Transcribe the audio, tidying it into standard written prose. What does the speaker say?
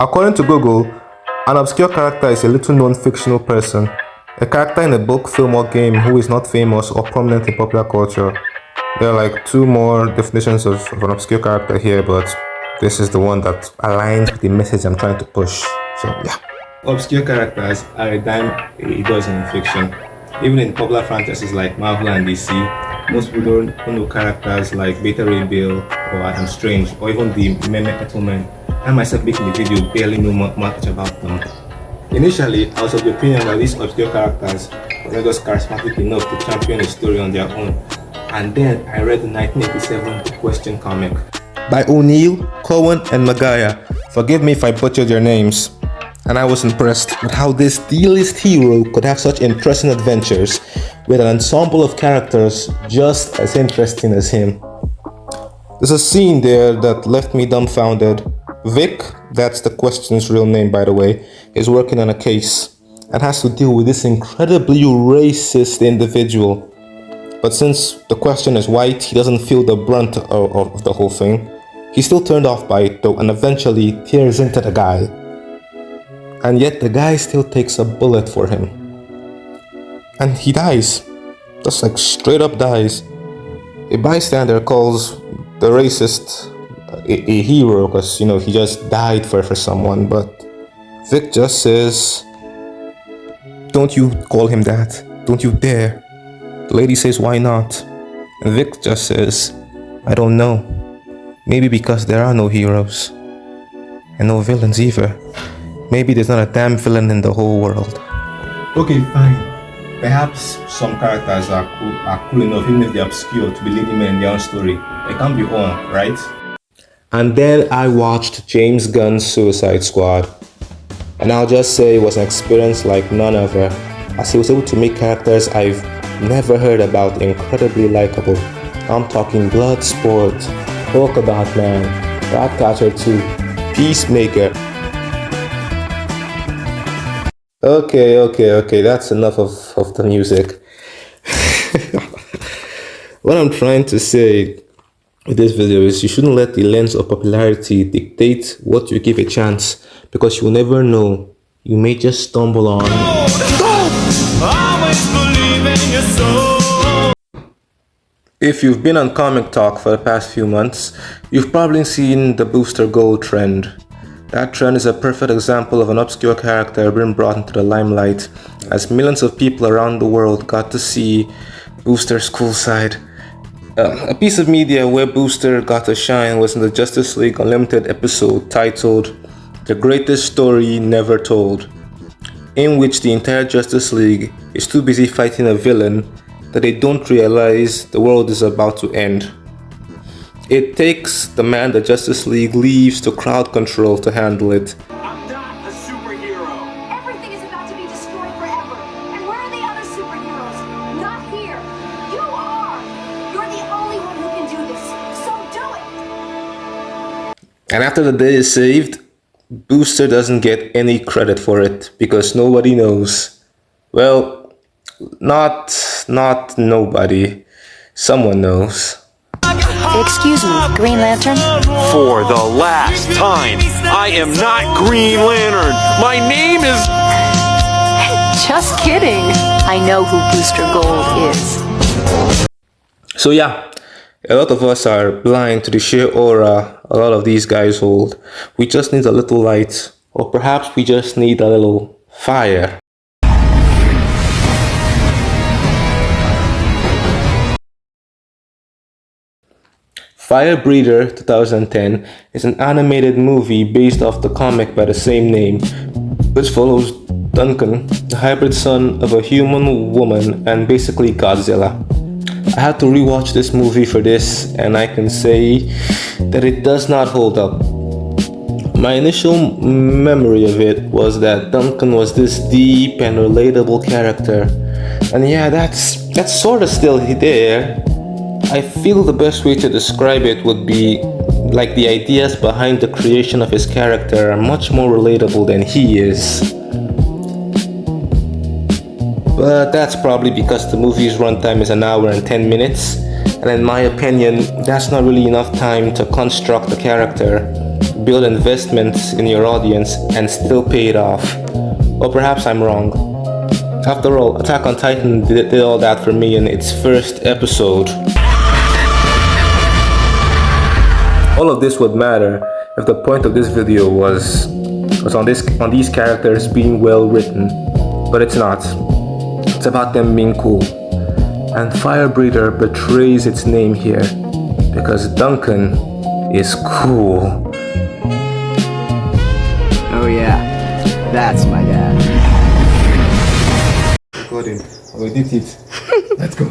According to Google, an obscure character is a little known fictional person, a character in a book, film, or game who is not famous or prominent in popular culture. There are like two more definitions of an obscure character here, but this is the one that aligns with the message I'm trying to push. So, yeah. Obscure characters are a dime a dozen in fiction. Even in popular franchises like Marvel and DC, most people don't know characters like Beta Ray Bill or Adam Strange or even the Meme Kettleman. I myself making the video barely know much about them. Initially, I was of the opinion that these obscure characters were not just charismatic enough to champion a story on their own. And then I read the 1987 Question comic by O'Neill, Cohen, and Magaya. Forgive me if I butchered your names. And I was impressed with how this D-list hero could have such interesting adventures with an ensemble of characters just as interesting as him. There's a scene there that left me dumbfounded. Vic, that's the Question's real name by the way, is working on a case and has to deal with this incredibly racist individual. But since the Question is white, he doesn't feel the brunt of the whole thing. He's still turned off by it though and eventually tears into the guy. And yet the guy still takes a bullet for him. And he dies. Just like straight up dies. A bystander calls the racist a hero because, you know, he just died for someone. But Vic just says, "Don't you call him that. Don't you dare." The lady says, "Why not?" And Vic just says, "I don't know. Maybe because there are no heroes. And no villains either. Maybe there's not a damn villain in the whole world." Okay, fine. Perhaps some characters are cool enough, even if they're obscure, to be leading men in their own story. They can't be all, right? And then I watched James Gunn's Suicide Squad. And I'll just say it was an experience like none other, as he was able to make characters I've never heard about incredibly likable. I'm talking Bloodsport, Polka Dot Man, Ratcatcher 2, Peacemaker. Okay, that's enough of the music. What I'm trying to say with this video is you shouldn't let the lens of popularity dictate what you give a chance, because you'll never know. You may just stumble on. If you've been on Comic Talk for the past few months, you've probably seen the Booster Gold trend. That trend is a perfect example of an obscure character being brought into the limelight, as millions of people around the world got to see Booster's cool side. A piece of media where Booster got to shine was in the Justice League Unlimited episode titled "The Greatest Story Never Told," in which the entire Justice League is too busy fighting a villain that they don't realize the world is about to end. It takes the man the Justice League leaves to crowd control to handle it. I'm not a superhero. Everything is about to be destroyed forever. And where are the other superheroes? Not here. You are. You're the only one who can do this. So do it. And after the day is saved, Booster doesn't get any credit for it because nobody knows. Well, not nobody. Someone knows. Excuse me, Green Lantern? For the last time, I am not Green Lantern. My name is... Just kidding. I know who Booster Gold is. So yeah, a lot of us are blind to the sheer aura a lot of these guys hold. We just need a little light, or perhaps we just need a little fire. Fire Breather 2010 is an animated movie based off the comic by the same name, which follows Duncan, the hybrid son of a human woman and basically Godzilla. I had to rewatch this movie for this, and I can say that it does not hold up. My initial memory of it was that Duncan was this deep and relatable character, and yeah, that's sort of still there. I feel the best way to describe it would be like the ideas behind the creation of his character are much more relatable than he is. But that's probably because the movie's runtime is 1 hour and 10 minutes, and in my opinion, that's not really enough time to construct the character, build investments in your audience, and still pay it off. Or perhaps I'm wrong. After all, Attack on Titan did all that for me in its first episode. All of this would matter if the point of this video was on these characters being well written, but it's not. It's about them being cool. And Firebreather betrays its name here because Duncan is cool. Oh yeah, that's my dad. Recording. We did it. Let's go.